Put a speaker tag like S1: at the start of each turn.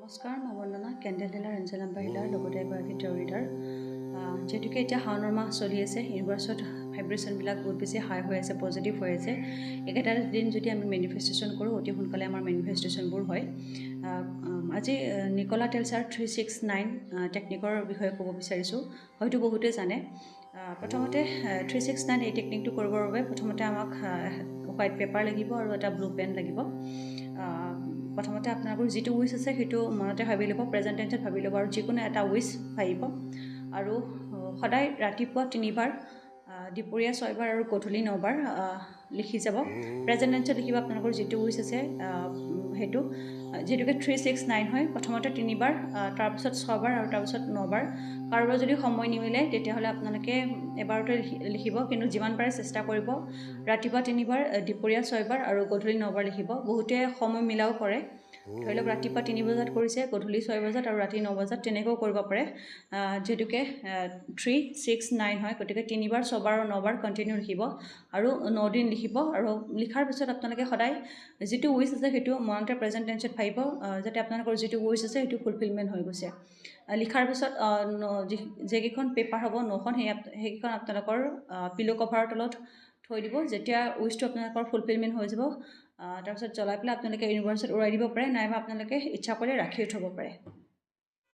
S1: নমস্কাৰ, মই বন্দনা candle dealer Angel empire লগতে এগৰাকী টেৰ ৰিডাৰ। যিহেতুকে এতিয়া শাওণৰ মাহ চলি আছে, ইউনিভাৰ্চত ভাইব্ৰেশ্যনবিলাক বহুত বেছি হাই হৈ আছে, পজিটিভ হৈ আছে। একেটা দিন যদি আমি মেনিফেষ্টেশ্যন কৰোঁ, অতি সোনকালে আমাৰ মেনিফেষ্টেশ্যনবোৰ হয়। আজি নিকলা টেলচাৰ 369 টেকনিকৰ বিষয়ে ক'ব বিচাৰিছোঁ। হয়তো বহুতেই জানে। প্ৰথমতে 369 এই টেকনিকটো কৰিবৰ বাবে প্ৰথমতে আমাক হোৱাইট পেপাৰ লাগিব আৰু এটা ব্লু পেন লাগিব। প্ৰথমতে আপোনালোকৰ যিটো উইচ আছে সেইটো মনতে ভাবি ল'ব, প্ৰেজেণ্ট টেন্সত ভাবি ল'ব আৰু যিকোনো এটা উইচ ভাবিব। আৰু সদায় ৰাতিপুৱা 3 বাৰ, দুপৰীয়া 6 বাৰ আৰু গধূলি 9 বাৰ লিখি যাব। প্ৰেজেণ্ট টেন্সত লিখিব আপোনালোকৰ যিটো উইচ আছে সেইটো। যিহেতুকে 369 হয়, প্ৰথমতে 3 বাৰ, তাৰপিছত 6 বাৰ আৰু তাৰপিছত 9 বাৰ। কাৰোবাৰ যদি সময় নিমিলে তেতিয়াহ'লে আপোনালোকে এবাৰতে লিখিব, কিন্তু যিমান পাৰে চেষ্টা কৰিব ৰাতিপুৱা 3 বাৰ, দুপৰীয়া 6 বাৰ আৰু গধূলি 9 বাৰ লিখিব। বহুতে সময় মিলাও কৰে, ধৰি লওক ৰাতিপুৱা 3 বজাত কৰিছে, গধূলি 6 বজাত আৰু ৰাতি 9 বজাত, তেনেকৈও কৰিব পাৰে। যিহেতুকে 369 হয়, গতিকে 3 বাৰ, 6 বাৰ আৰু 9 বাৰ কণ্টিনিউ লিখিব আৰু 9 দিন লিখিব। আৰু লিখাৰ পিছত আপোনালোকে সদায় যিটো উইচ আছে সেইটো মনতে প্ৰেজেণ্ট টেন্সত ভাবিব, যাতে আপোনালোকৰ যিটো উইচ আছে সেইটো ফুলফিলমেণ্ট হৈ গৈছে। লিখাৰ পিছত যিকেইখন পেপাৰ হ'ব, 9খন, সেইকেইখন আপোনালোকৰ পিলো কভাৰৰ তলত থৈ দিব। যেতিয়া উইচটো আপোনালোকৰ ফুলফিলমেণ্ট হৈ যাব, তাৰপিছত জ্বলাই পেলাই আপোনালোকে ইউনিভাৰ্চত উৰাই দিব পাৰে, নাইবা আপোনালোকে ইচ্ছা কৰিলে ৰাখিও থ'ব পাৰে।